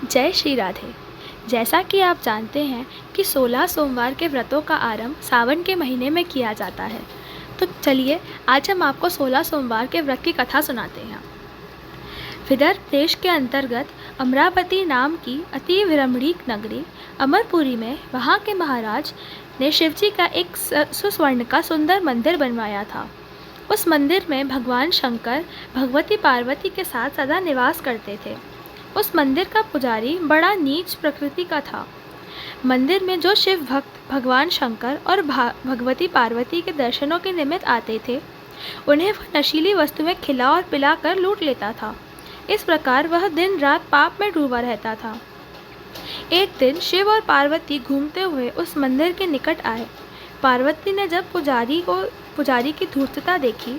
जय श्री राधे। जैसा कि आप जानते हैं कि 16 सोमवार के व्रतों का आरंभ सावन के महीने में किया जाता है। तो चलिए आज हम आपको 16 सोमवार के व्रत की कथा सुनाते हैं। विदर्भ देश के अंतर्गत अमरावती नाम की अति विरमणीक नगरी अमरपुरी में वहाँ के महाराज ने शिवजी का एक सुस्वर्ण का सुंदर मंदिर बनवाया था। उस मंदिर में भगवान शंकर भगवती पार्वती के साथ सदा निवास करते थे। उस मंदिर का पुजारी बड़ा नीच प्रकृति का था। मंदिर में जो शिव भक्त भगवान शंकर और भगवती पार्वती के दर्शनों के निमित्त आते थे, उन्हें वह नशीली वस्तुएं खिला और पिला कर लूट लेता था। इस प्रकार वह दिन रात पाप में डूबा रहता था। एक दिन शिव और पार्वती घूमते हुए उस मंदिर के निकट आए। पार्वती ने जब पुजारी की धूर्तता देखी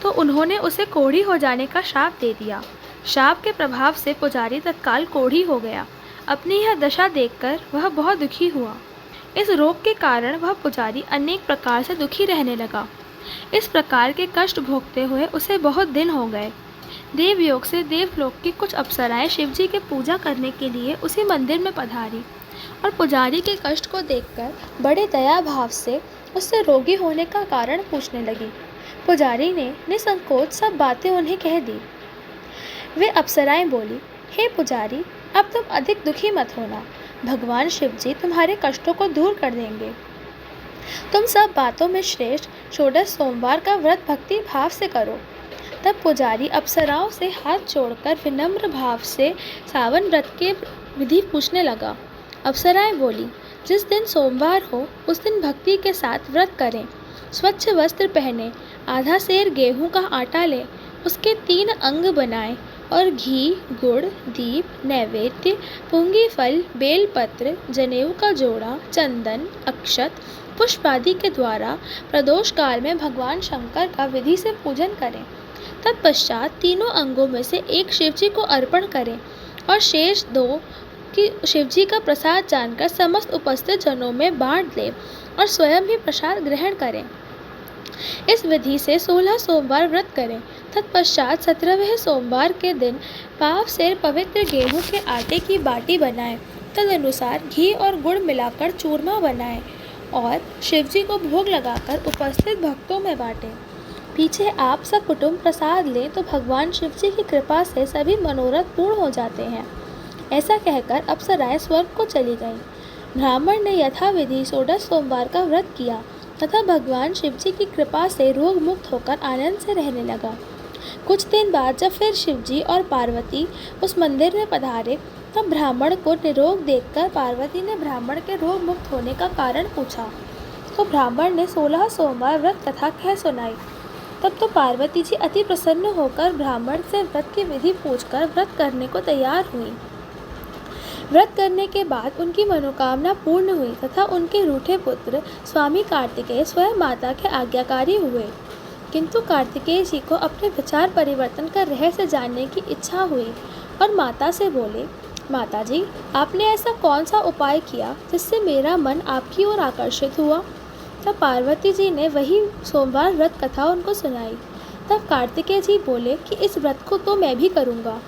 तो उन्होंने उसे कोढ़ी हो जाने का शाप दे दिया। शाप के प्रभाव से पुजारी तत्काल कोढ़ी हो गया। अपनी यह दशा देखकर वह बहुत दुखी हुआ। इस रोग के कारण वह पुजारी अनेक प्रकार से दुखी रहने लगा। इस प्रकार के कष्ट भोगते हुए उसे बहुत दिन हो गए। देवयोग से देवलोक की कुछ अप्सराएं शिवजी के पूजा करने के लिए उसी मंदिर में पधारी और पुजारी के कष्ट को देखकर बड़े दया भाव से उससे रोगी होने का कारण पूछने लगी। पुजारी ने निसंकोच सब बातें उन्हें कह दी। वे अप्सराएं बोली, हे पुजारी, अब तुम अधिक दुखी मत होना। भगवान शिवजी तुम्हारे कष्टों को दूर कर देंगे। तुम सब बातों में श्रेष्ठ 16 सोमवार का व्रत भक्ति भाव से करो। तब पुजारी अप्सराओं से हाथ जोड़कर विनम्र भाव से सावन व्रत के विधि पूछने लगा। अप्सराएं बोली, जिस दिन सोमवार हो उस दिन भक्ति के साथ व्रत करें। स्वच्छ वस्त्र पहने, आधा सेर गेहूं का आटा लें, उसके 3 अंग बनाएं और घी, गुड़, दीप, नैवेद्य, पुंगी फल, बेलपत्र, जनेऊ का जोड़ा, चंदन, अक्षत, पुष्प आदि के द्वारा प्रदोष काल में भगवान शंकर का विधि से पूजन करें। तत्पश्चात तीनों अंगों में से एक शिवजी को अर्पण करें और शेष 2 कि शिवजी का प्रसाद जानकर समस्त उपस्थित जनों में बांट दें और स्वयं ही प्रसाद ग्रहण करें। इस विधि से 16 सोमवार व्रत करें। तत्पश्चात 17वें सोमवार के दिन पाव से पवित्र गेहूं के आटे की बाटी बनाएं। तदनुसार घी और गुड़ मिलाकर चूरमा बनाएं और शिवजी को भोग लगाकर उपस्थित भक्तों में बांटें। पीछे आप सब कुटुंब प्रसाद लें तो भगवान शिवजी की कृपा से सभी मनोरथ पूर्ण हो जाते हैं। ऐसा कहकर अप्सराएं स्वर्ग को चली गईं। ब्राह्मण ने यथाविधि 16 सोमवार का व्रत किया तथा भगवान शिवजी की कृपा से रोग मुक्त होकर आनंद से रहने लगा। कुछ दिन बाद जब फिर शिवजी और पार्वती उस मंदिर में पधारे तब ब्राह्मण को निरोग देखकर पार्वती ने ब्राह्मण के रोग मुक्त होने का कारण पूछा तो ब्राह्मण ने 16 सोमवार व्रत कथा कह सुनाई। तब तो पार्वती जी अति प्रसन्न होकर ब्राह्मण से व्रत की विधि पूछकर व्रत करने को तैयार हुई। व्रत करने के बाद उनकी मनोकामना पूर्ण हुई तथा उनके रूठे पुत्र स्वामी कार्तिकेय स्वयं माता के आज्ञाकारी हुए। किंतु कार्तिकेय जी को अपने विचार परिवर्तन कर रहस्य जानने की इच्छा हुई और माता से बोले, माता जी, आपने ऐसा कौन सा उपाय किया जिससे मेरा मन आपकी ओर आकर्षित हुआ? तब पार्वती जी ने वही सोमवार व्रत कथा उनको सुनाई। तब कार्तिकेय जी बोले कि इस व्रत को तो मैं भी करूँगा,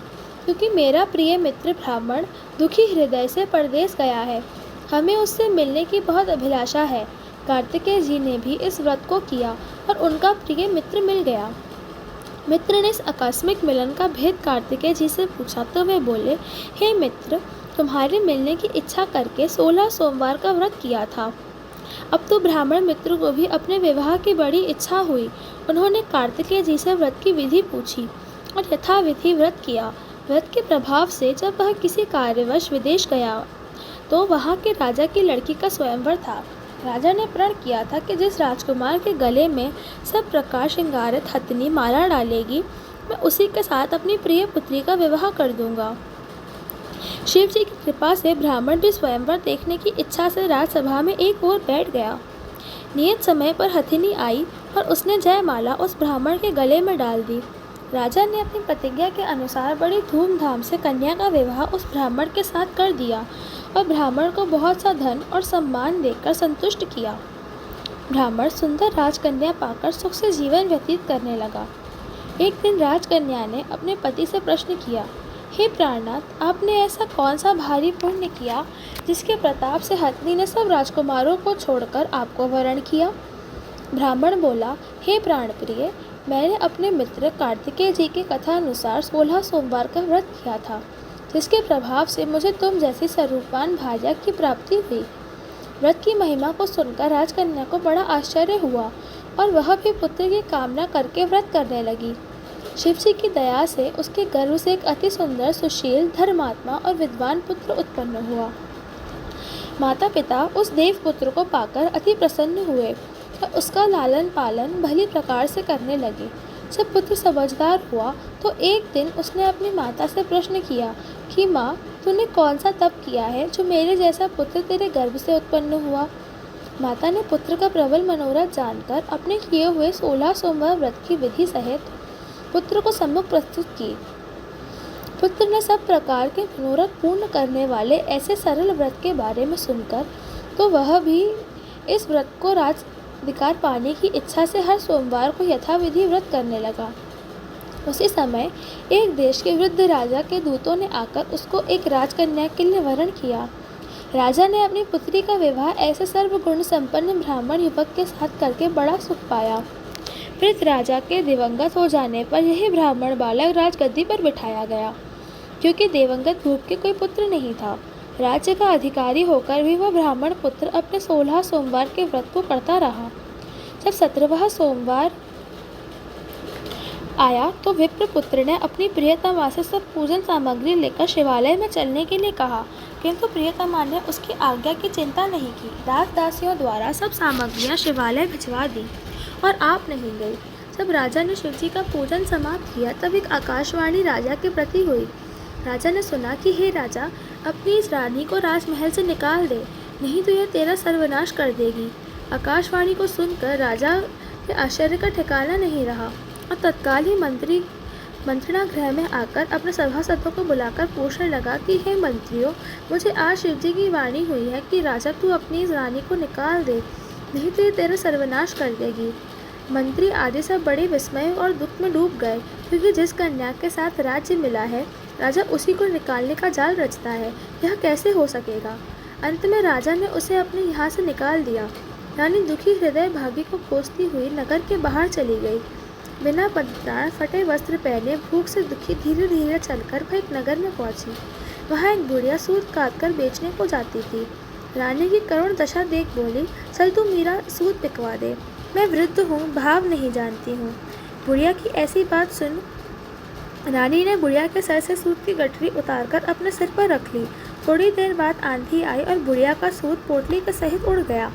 क्योंकि मेरा प्रिय मित्र ब्राह्मण दुखी हृदय से परदेश गया है। हमें उससे मिलने की बहुत अभिलाषा है। कार्तिकेय जी ने भी इस व्रत को किया और उनका प्रिय मित्र मिल गया। मित्र ने इस आकस्मिक मिलन का भेद कार्तिकेय जी से पूछा तो वे बोले, हे मित्र, तुम्हारे मिलने की इच्छा करके 16 सोमवार का व्रत किया था। अब तो ब्राह्मण मित्र को भी अपने विवाह की बड़ी इच्छा हुई। उन्होंने कार्तिकेय जी से व्रत की विधि पूछी और यथाविधि व्रत किया। व्रत के प्रभाव से जब वह किसी कार्यवश विदेश गया तो वहाँ के राजा की लड़की का स्वयंवर था। राजा ने प्रण किया था कि जिस राजकुमार के गले में सब प्रकार श्रृंगारित हथनी माला डालेगी, मैं उसी के साथ अपनी प्रिय पुत्री का विवाह कर दूंगा। शिव जी की कृपा से ब्राह्मण भी स्वयंवर देखने की इच्छा से राजसभा में एक ओर बैठ गया। नियत समय पर हथिनी आई और उसने जयमाला उस ब्राह्मण के गले में डाल दी। राजा ने अपनी प्रतिज्ञा के अनुसार बड़ी धूमधाम से कन्या का विवाह उस ब्राह्मण के साथ कर दिया और ब्राह्मण को बहुत सा धन और सम्मान देकर संतुष्ट किया। ब्राह्मण सुंदर राजकन्या पाकर सुख से जीवन व्यतीत करने लगा। एक दिन राजकन्या ने अपने पति से प्रश्न किया, हे प्राणनाथ, आपने ऐसा कौन सा भारी पुण्य किया जिसके प्रताप से हथनी ने सब राजकुमारों को छोड़कर आपको वरण किया? ब्राह्मण बोला, हे प्राणप्रिय, मैंने अपने मित्र कार्तिकेय जी की कथा अनुसार 16 सोमवार का व्रत किया था, जिसके प्रभाव से मुझे तुम जैसी स्वरूपवान भार्या की प्राप्ति हुई। व्रत की महिमा को सुनकर राजकन्या को बड़ा आश्चर्य हुआ और वह भी पुत्र की कामना करके व्रत करने लगी। शिव जी की दया से उसके गर्भ से एक अति सुंदर, सुशील, धर्मात्मा और विद्वान पुत्र उत्पन्न हुआ। माता पिता उस देव पुत्र को पाकर अति प्रसन्न हुए और उसका लालन पालन भली प्रकार से करने लगे। जब पुत्र समझदार हुआ तो एक दिन उसने अपनी माता से प्रश्न किया कि माँ, तूने कौन सा तप किया है जो मेरे जैसा पुत्र तेरे गर्भ से उत्पन्न हुआ? माता ने पुत्र का प्रबल मनोरथ जानकर अपने किए हुए 16 सोमवार व्रत की विधि सहित पुत्र को सम्मुख प्रस्तुत की। पुत्र ने सब प्रकार के मनोरथ पूर्ण करने वाले ऐसे सरल व्रत के बारे में सुनकर तो वह भी इस व्रत को राजाधिकार पाने की इच्छा से हर सोमवार को यथाविधि व्रत करने लगा। उसी समय एक देश के वृद्ध राजा के दूतों ने आकर उसको एक राजकन्या के लिए वरण किया। राजा ने अपनी पुत्री का विवाह ऐसे सर्वगुण संपन्न ब्राह्मण युवक के साथ करके बड़ा सुख पाया। फिर राजा के दिवंगत हो जाने पर यही ब्राह्मण बालक राजगद्दी पर बिठाया गया। क्योंकि दिवंगत भूप के कोई पुत्र नहीं था, राज्य का अधिकारी होकर भी वह ब्राह्मण पुत्र अपने 16 सोमवार के व्रत को करता रहा। जब 17वां सोमवार आया तो विप्र पुत्र ने अपनी प्रियतमा से सब पूजन सामग्री लेकर शिवालय में चलने के लिए कहा, किंतु प्रियतमा ने उसकी आज्ञा की चिंता नहीं की। दास दासियों द्वारा सब सामग्रियां शिवालय भिजवा दी और आप नहीं गई। जब राजा ने शिवजी का पूजन समाप्त किया तब एक आकाशवाणी राजा के प्रति हुई। राजा ने सुना कि हे राजा, अपनी इस रानी को राजमहल से निकाल दे, नहीं तो यह तेरा सर्वनाश कर देगी। आकाशवाणी को सुनकर राजा के आश्चर्य का ठिकाना नहीं रहा और तत्काल ही मंत्रणा गृह में आकर अपने सभासदों को बुलाकर पूछने लगा कि हे मंत्रियों, मुझे आज शिवजी की वाणी हुई है कि राजा तू अपनी इस रानी को निकाल दे, नहीं तो ये तेरा सर्वनाश कर देगी। मंत्री आदि सब बड़े विस्मय और दुख में डूब गए, क्योंकि जिस कन्या के साथ राज्य मिला है राजा उसी को निकालने का जाल रचता है, यह कैसे हो सकेगा। अंत में राजा ने उसे अपने यहाँ से निकाल दिया। रानी दुखी हृदय भागी को कोसती हुई नगर के बाहर चली गई। बिना परिधान, फटे वस्त्र पहने, भूख से दुखी धीरे धीरे चलकर वह एक नगर में पहुंची। वहाँ एक बुढ़िया सूत काट कर बेचने को जाती थी। रानी की करुण दशा देख बोली, चल तू मेरा सूत पिकवा दे, मैं वृद्ध हूँ, भाव नहीं जानती हूँ। बुढ़िया की ऐसी बात सुन रानी ने बुढ़िया के सर से सूत की गठरी उतारकर अपने सिर पर रख ली। थोड़ी देर बाद आंधी आई और बुढ़िया का सूत पोटली के सहित उड़ गया।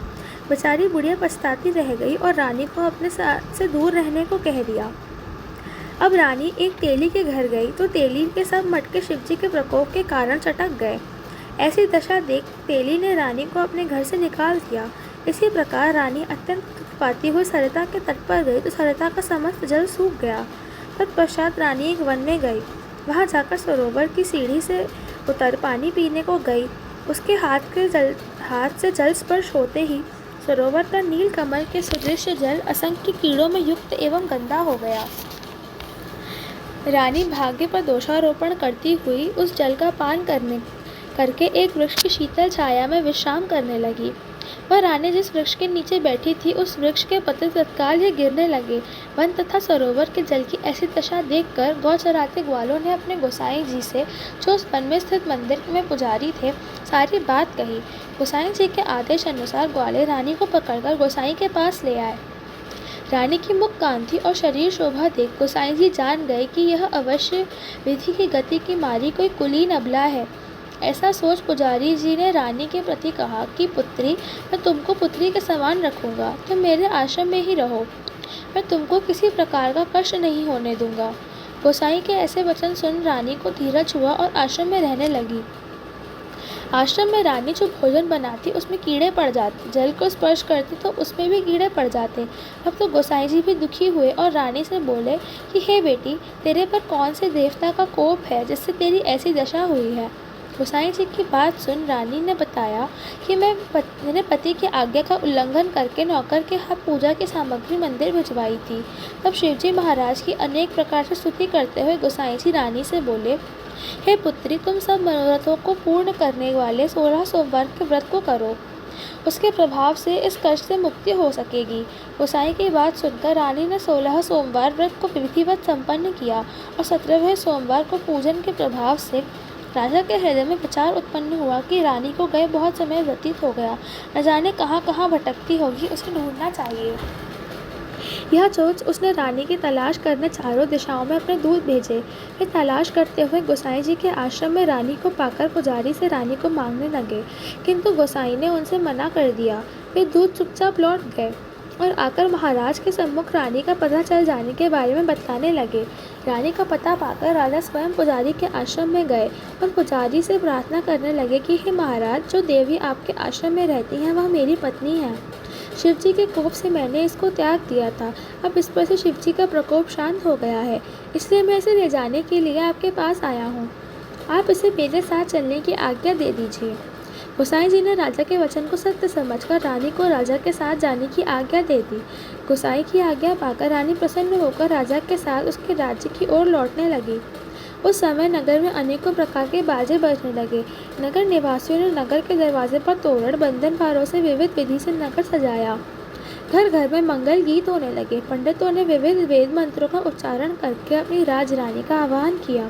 बेचारी बुढ़िया पछताती रह गई और रानी को अपने साथ से दूर रहने को कह दिया। अब रानी एक तेली के घर गई तो तेली के सब मटके शिवजी के प्रकोप के कारण चटक गए। ऐसी दशा देख तेली ने रानी को अपने घर से निकाल दिया। इसी प्रकार रानी अत्यंत दुख पाती हुई सरिता के तट पर गई तो सरिता का समस्त जल सूख गया। तत्पश्चात रानी एक वन में गई। वहां जाकर सरोवर की सीढ़ी से उतर पानी पीने को गई। उसके हाथ से जल स्पर्श होते ही सरोवर का नील कमल के सदृश जल असंख्य कीड़ों में युक्त एवं गंदा हो गया। रानी भाग्य पर दोषारोपण करती हुई उस जल का पान करके एक वृक्ष की शीतल छाया में विश्राम करने लगी। वह रानी जिस वृक्ष के नीचे बैठी थी उस वृक्ष के पत्ते तत्काल ही गिरने लगे। वन तथा सरोवर के जल की ऐसी दशा देखकर गौ चराते ग्वालों ने अपने गोसाई जी से, जो उस वन में स्थित मंदिर में पुजारी थे, सारी बात कही। गोसाई जी के आदेश अनुसार ग्वाले रानी को पकड़कर गोसाई के पास ले आए। रानी की मुख कांति और शरीर शोभा देख गोसाई जी जान गए कि यह अवश्य विधि की गति की मारी कोई कुलीन अबला है। ऐसा सोच पुजारी जी ने रानी के प्रति कहा कि पुत्री, मैं तुमको पुत्री के समान रखूंगा, तुम मेरे आश्रम में ही रहो, मैं तुमको किसी प्रकार का कष्ट नहीं होने दूंगा। गोसाई के ऐसे वचन सुन रानी को धीरज हुआ और आश्रम में रहने लगी। आश्रम में रानी जो भोजन बनाती उसमें कीड़े पड़ जाते, जल को स्पर्श करती तो उसमें भी कीड़े पड़ जाते। अब तो गोसाई जी भी दुखी हुए और रानी से बोले कि हे बेटी, तेरे पर कौन से देवता का कोप है जिससे तेरी ऐसी दशा हुई है। गोसाई जी की बात सुन रानी ने बताया कि मेरे पति की आज्ञा का उल्लंघन करके नौकर के हाथ पूजा की सामग्री मंदिर भिजवाई थी। तब शिवजी महाराज की अनेक प्रकार से स्तुति करते हुए गोसाई जी रानी से बोले, हे पुत्री, तुम सब मनोरथों को पूर्ण करने वाले 16 सोमवार के व्रत को करो, उसके प्रभाव से इस कष्ट से मुक्ति हो सकेगी। गोसाई की बात सुनकर रानी ने 16 सोमवार व्रत को विधिवत संपन्न किया और 17वें सोमवार को पूजन के प्रभाव से राजा के हृदय में विचार उत्पन्न हुआ कि रानी को गए बहुत समय व्यतीत हो गया, न जाने कहाँ कहाँ भटकती होगी, उसे ढूंढना चाहिए। यह सोच उसने रानी की तलाश करने चारों दिशाओं में अपने दूत भेजे। वे तलाश करते हुए गोसाई जी के आश्रम में रानी को पाकर पुजारी से रानी को मांगने लगे, किंतु गोसाई ने उनसे मना कर दिया। वे दूत चुपचाप लौट गए और आकर महाराज के सम्मुख रानी का पता चल जाने के बारे में बताने लगे। रानी का पता पाकर राजा स्वयं पुजारी के आश्रम में गए और पुजारी से प्रार्थना करने लगे कि हे महाराज, जो देवी आपके आश्रम में रहती हैं वह मेरी पत्नी है। शिवजी के कोप से मैंने इसको त्याग दिया था, अब इस पर से शिवजी का प्रकोप शांत हो गया है, इसलिए मैं इसे ले जाने के लिए आपके पास आया हूँ। आप इसे मेरे साथ चलने की आज्ञा दे दीजिए। गोसाई जी ने राजा के वचन को सत्य समझकर रानी को राजा के साथ जाने की आज्ञा दे दी। गोसाई की आज्ञा पाकर रानी प्रसन्न होकर राजा के साथ उसके राज्य की ओर लौटने लगी। उस समय नगर में अनेकों प्रकार के बाजे बजने लगे। नगर निवासियों ने नगर के दरवाजे पर तोरण बंधन भारों से विविध विधि से नगर सजाया। घर घर में मंगल गीत होने लगे। पंडितों ने विविध वेद मंत्रों का उच्चारण करके अपनी राजरानी का आह्वान किया।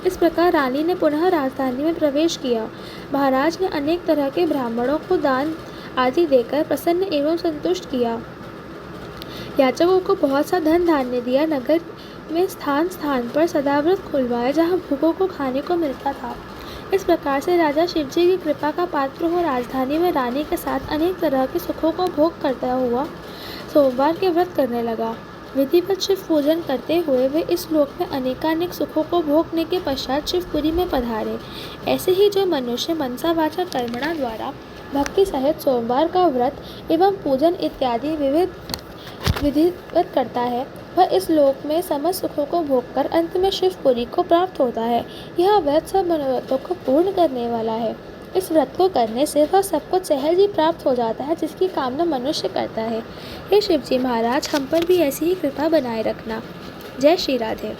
इस प्रकार रानी ने पुनः राजधानी में प्रवेश किया। महाराज ने अनेक तरह के ब्राह्मणों को दान आदि देकर प्रसन्न एवं संतुष्ट किया। याचकों को बहुत सा धन धान्य दिया। नगर में स्थान स्थान पर सदाव्रत खुलवाए जहाँ भूखों को खाने को मिलता था। इस प्रकार से राजा शिवजी की कृपा का पात्र हो राजधानी में रानी के साथ अनेक तरह के सुखों को भोग करता हुआ सोमवार के व्रत करने लगा। विधिवत शिव पूजन करते हुए वे इस लोक में अनेकानेक सुखों को भोगने के पश्चात शिवपुरी में पधारे। ऐसे ही जो मनुष्य मनसा वाचा कर्मणा द्वारा भक्ति सहित सोमवार का व्रत एवं पूजन इत्यादि विधिवत करता है, वह इस लोक में समस्त सुखों को भोगकर अंत में शिवपुरी को प्राप्त होता है। यह व्रत सब मनोरथों को पूर्ण करने वाला है। इस व्रत को करने से वह सब कुछ सहज ही प्राप्त हो जाता है जिसकी कामना मनुष्य करता है। हे शिवजी महाराज, हम पर भी ऐसी ही कृपा बनाए रखना। जय श्री राधे।